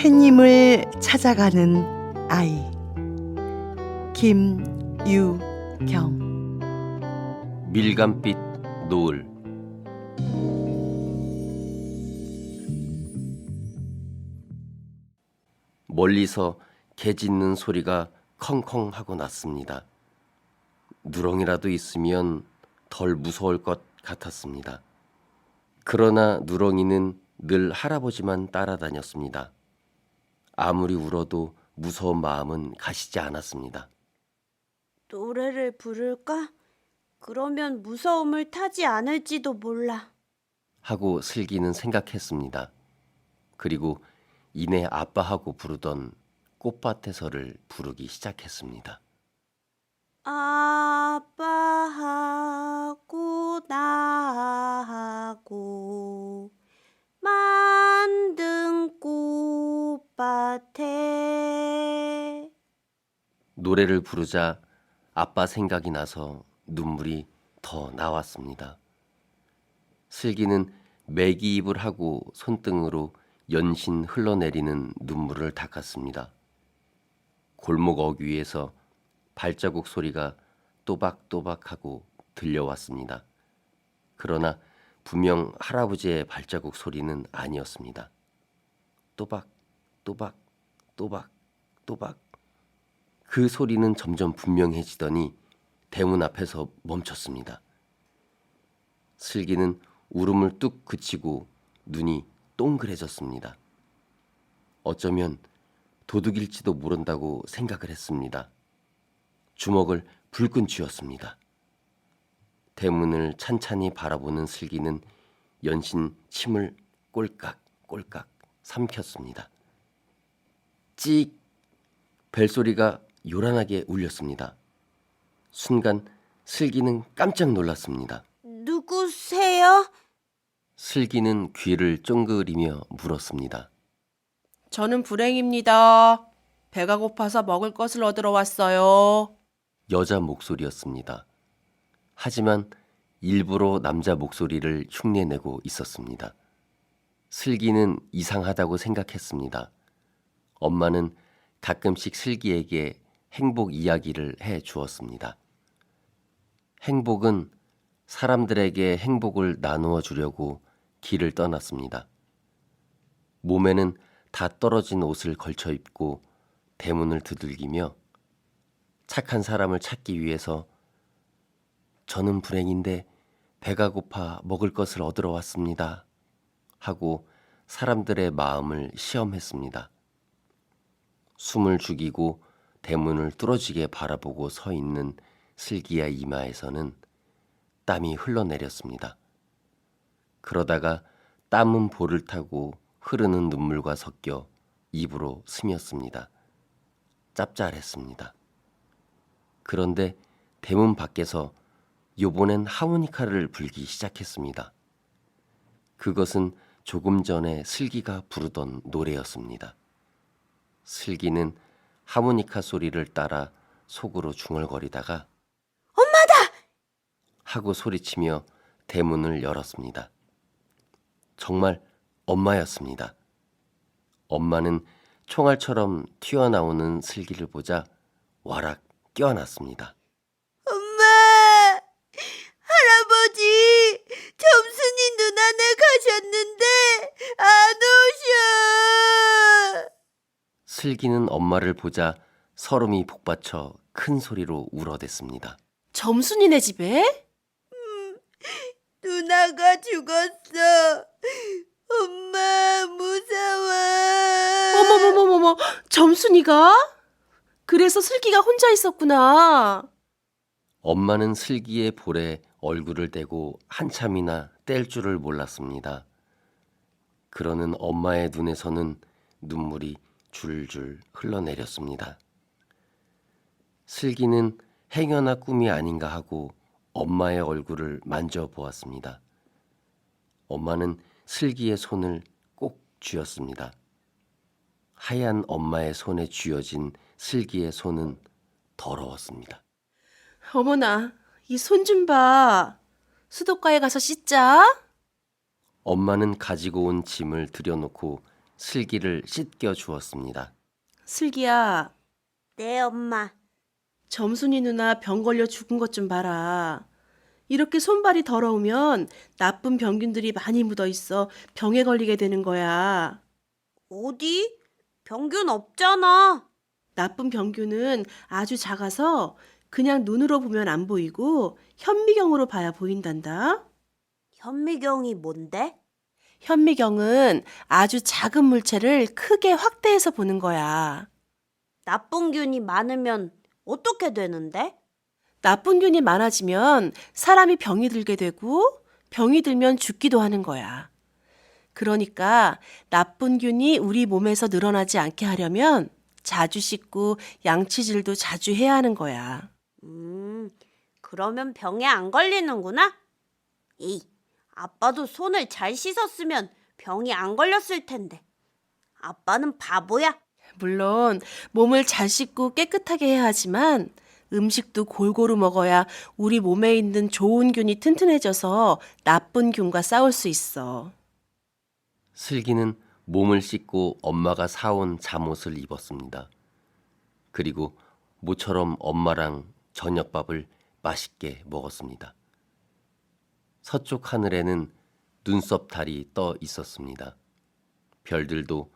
햇님을 찾아가는 아이. 김유경. 밀감빛 노을. 멀리서 개 짖는 소리가 컹컹 하고 났습니다. 누렁이라도 있으면 덜 무서울 것 같았습니다. 그러나 누렁이는 늘 할아버지만 따라다녔습니다. 아무리 울어도 무서운 마음은 가시지 않았습니다. 노래를 부를까? 그러면 무서움을 타지 않을지도 몰라. 하고 슬기는 생각했습니다. 그리고 이내 아빠하고 부르던 꽃밭에서를 부르기 시작했습니다. 아빠하고 나하고 만든 꽃밭에. 노래를 부르자 아빠 생각이 나서 눈물이 더 나왔습니다. 슬기는 매기입을 하고 손등으로 연신 흘러내리는 눈물을 닦았습니다. 골목 어귀에서 발자국 소리가 또박또박하고 들려왔습니다. 그러나 분명 할아버지의 발자국 소리는 아니었습니다. 또박, 또박, 또박, 또박. 그 소리는 점점 분명해지더니 대문 앞에서 멈췄습니다. 슬기는 울음을 뚝 그치고 눈이 동그래졌습니다. 어쩌면 도둑일지도 모른다고 생각을 했습니다. 주먹을 불끈 쥐었습니다. 대문을 찬찬히 바라보는 슬기는 연신 침을 꼴깍꼴깍 삼켰습니다. 찍! 벨소리가 요란하게 울렸습니다. 순간 슬기는 깜짝 놀랐습니다. 누구세요? 슬기는 귀를 쫑그리며 물었습니다. 저는 불행입니다. 배가 고파서 먹을 것을 얻으러 왔어요. 여자 목소리였습니다. 하지만 일부러 남자 목소리를 흉내내고 있었습니다. 슬기는 이상하다고 생각했습니다. 엄마는 가끔씩 슬기에게 행복 이야기를 해 주었습니다. 행복은 사람들에게 행복을 나누어 주려고 길을 떠났습니다. 몸에는 다 떨어진 옷을 걸쳐 입고 대문을 두들기며 착한 사람을 찾기 위해서 저는 불행인데 배가 고파 먹을 것을 얻으러 왔습니다. 하고 사람들의 마음을 시험했습니다. 숨을 죽이고 대문을 뚫어지게 바라보고 서 있는 슬기의 이마에서는 땀이 흘러내렸습니다. 그러다가 땀은 볼을 타고 흐르는 눈물과 섞여 입으로 스며습니다. 짭짤했습니다. 그런데 대문 밖에서 요번엔 하모니카를 불기 시작했습니다. 그것은 조금 전에 슬기가 부르던 노래였습니다. 슬기는 하모니카 소리를 따라 속으로 중얼거리다가 엄마다! 하고 소리치며 대문을 열었습니다. 정말 엄마였습니다. 엄마는 총알처럼 튀어나오는 슬기를 보자 와락 껴안았습니다. 엄마! 할아버지! 점순이 누나네 가셨는데 안 오셔! 슬기는 엄마를 보자 설움이 복받쳐 큰 소리로 울어댔습니다. 점순이네 집에? 누나가 죽었어. 엄마 무서워. 어머머머머머, 점순이가? 그래서 슬기가 혼자 있었구나. 엄마는 슬기의 볼에 얼굴을 대고 한참이나 뗄 줄을 몰랐습니다. 그러는 엄마의 눈에서는 눈물이 줄줄 흘러내렸습니다. 슬기는 행여나 꿈이 아닌가 하고 엄마의 얼굴을 만져보았습니다. 엄마는 슬기의 손을 꼭 쥐었습니다. 하얀 엄마의 손에 쥐어진 슬기의 손은 더러웠습니다. 어머나, 이 손 좀 봐. 수도가에 가서 씻자. 엄마는 가지고 온 짐을 들여놓고 슬기를 씻겨 주었습니다. 슬기야, 네, 엄마. 점순이 누나 병 걸려 죽은 것 좀 봐라. 이렇게 손발이 더러우면 나쁜 병균들이 많이 묻어 있어 병에 걸리게 되는 거야. 어디? 병균 없잖아. 나쁜 병균은 아주 작아서 그냥 눈으로 보면 안 보이고 현미경으로 봐야 보인단다. 현미경이 뭔데? 현미경은 아주 작은 물체를 크게 확대해서 보는 거야. 나쁜 균이 많으면 어떻게 되는데? 나쁜 균이 많아지면 사람이 병이 들게 되고 병이 들면 죽기도 하는 거야. 그러니까 나쁜 균이 우리 몸에서 늘어나지 않게 하려면 자주 씻고 양치질도 자주 해야 하는 거야. 그러면 병에 안 걸리는구나? 에이, 아빠도 손을 잘 씻었으면 병이 안 걸렸을 텐데. 아빠는 바보야. 물론 몸을 잘 씻고 깨끗하게 해야 하지만 음식도 골고루 먹어야 우리 몸에 있는 좋은 균이 튼튼해져서 나쁜 균과 싸울 수 있어. 슬기는 몸을 씻고 엄마가 사온 잠옷을 입었습니다. 그리고 모처럼 엄마랑 저녁밥을 맛있게 먹었습니다. 서쪽 하늘에는 눈썹달이 떠 있었습니다. 별들도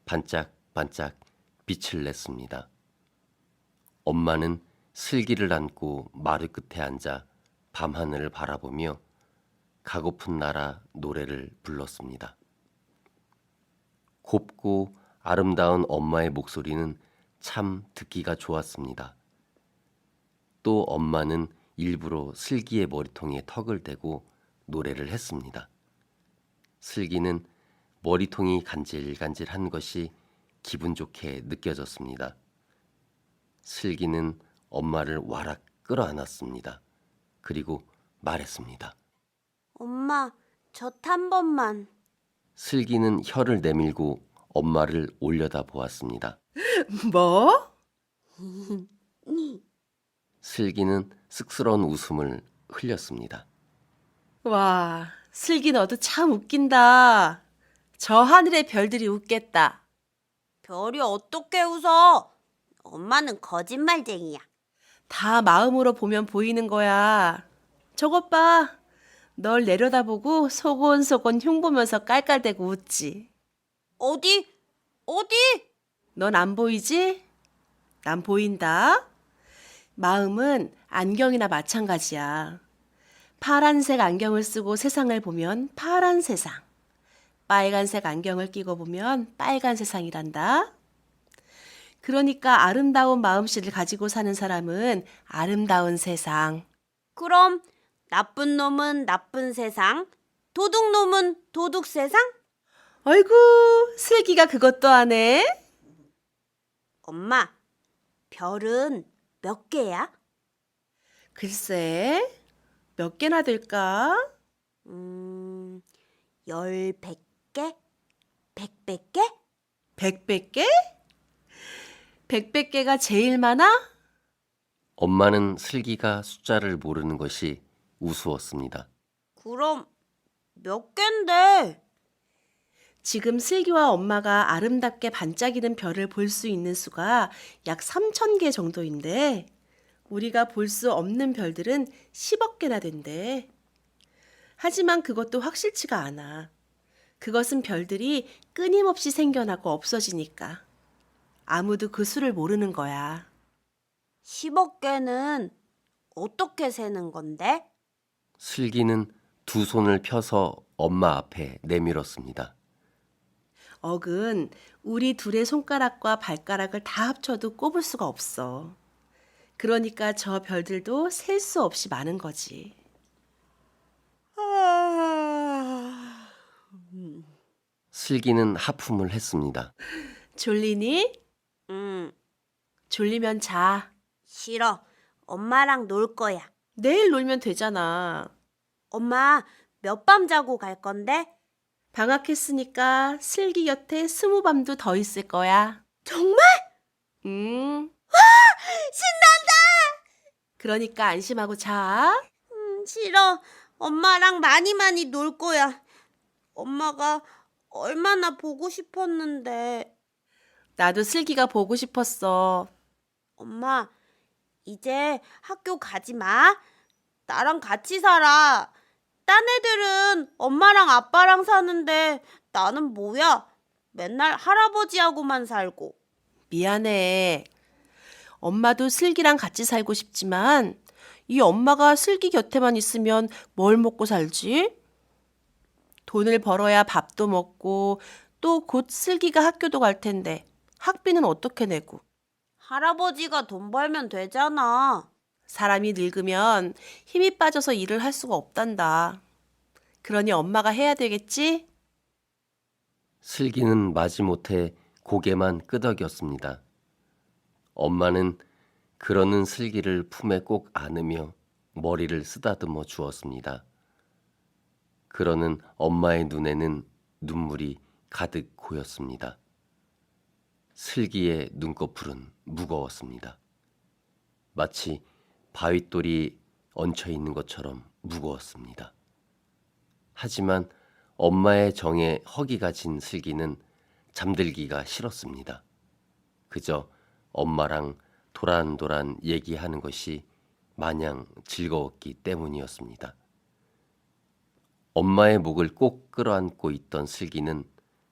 반짝반짝 빛을 냈습니다. 엄마는 슬기를 안고 마루 끝에 앉아 밤하늘을 바라보며 가고픈 나라 노래를 불렀습니다. 곱고 아름다운 엄마의 목소리는 참 듣기가 좋았습니다. 또 엄마는 일부러 슬기의 머리통에 턱을 대고 노래를 했습니다. 슬기는 머리통이 간질간질한 것이 기분 좋게 느껴졌습니다. 슬기는 엄마를 와락 끌어안았습니다. 그리고 말했습니다. 엄마, 젖 한 번만. 슬기는 혀를 내밀고 엄마를 올려다 보았습니다. 뭐? 슬기는 쑥스러운 웃음을 흘렸습니다. 와, 슬기 너도 참 웃긴다. 저 하늘의 별들이 웃겠다. 별이 어떻게 웃어? 엄마는 거짓말쟁이야. 다 마음으로 보면 보이는 거야. 저것 봐. 널 내려다보고 소곤소곤 흉보면서 깔깔대고 웃지. 어디? 어디? 넌 안 보이지? 난 보인다. 마음은 안경이나 마찬가지야. 파란색 안경을 쓰고 세상을 보면 파란 세상. 빨간색 안경을 끼고 보면 빨간 세상이란다. 그러니까 아름다운 마음씨를 가지고 사는 사람은 아름다운 세상. 그럼 나쁜 놈은 나쁜 세상, 도둑놈은 도둑 세상? 아이고, 슬기가 그것도 아네. 엄마, 별은 몇 개야? 글쎄, 몇 개나 될까? 100개? 100개? 100개? 100개가 제일 많아? 엄마는 슬기가 숫자를 모르는 것이 우스웠습니다. 그럼 몇 갠데? 지금 슬기와 엄마가 아름답게 반짝이는 별을 볼 수 있는 수가 약 3,000개 정도인데 우리가 볼 수 없는 별들은 10억 개나 된대. 하지만 그것도 확실치가 않아. 그것은 별들이 끊임없이 생겨나고 없어지니까. 아무도 그 수를 모르는 거야. 10억 개는 어떻게 세는 건데? 슬기는 두 손을 펴서 엄마 앞에 내밀었습니다. 억은 우리 둘의 손가락과 발가락을 다 합쳐도 꼽을 수가 없어. 그러니까 저 별들도 셀 수 없이 많은 거지. 슬기는 하품을 했습니다. 졸리니? 졸리면 자. 싫어. 엄마랑 놀 거야. 내일 놀면 되잖아. 엄마, 몇 밤 자고 갈 건데? 방학했으니까 슬기 곁에 20밤도 더 있을 거야. 정말? 신난다! 그러니까 안심하고 자. 싫어. 엄마랑 많이 놀 거야. 엄마가 얼마나 보고 싶었는데. 나도 슬기가 보고 싶었어. 엄마, 이제 학교 가지 마. 나랑 같이 살아. 딴 애들은 엄마랑 아빠랑 사는데 나는 뭐야? 맨날 할아버지하고만 살고. 미안해. 엄마도 슬기랑 같이 살고 싶지만 이 엄마가 슬기 곁에만 있으면 뭘 먹고 살지? 돈을 벌어야 밥도 먹고 또 곧 슬기가 학교도 갈 텐데 학비는 어떻게 내고? 할아버지가 돈 벌면 되잖아. 사람이 늙으면 힘이 빠져서 일을 할 수가 없단다. 그러니 엄마가 해야 되겠지? 슬기는 마지못해 고개만 끄덕였습니다. 엄마는 그러는 슬기를 품에 꼭 안으며 머리를 쓰다듬어 주었습니다. 그러는 엄마의 눈에는 눈물이 가득 고였습니다. 슬기의 눈꺼풀은 무거웠습니다. 마치 바윗돌이 얹혀 있는 것처럼 무거웠습니다. 하지만 엄마의 정에 허기가 진 슬기는 잠들기가 싫었습니다. 그저 엄마랑 도란도란 얘기하는 것이 마냥 즐거웠기 때문이었습니다. 엄마의 목을 꼭 끌어안고 있던 슬기는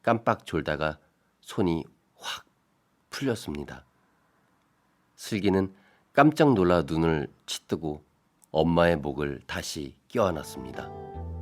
깜빡 졸다가 손이 확 풀렸습니다. 슬기는 깜짝 놀라 눈을 치뜨고 엄마의 목을 다시 껴안았습니다.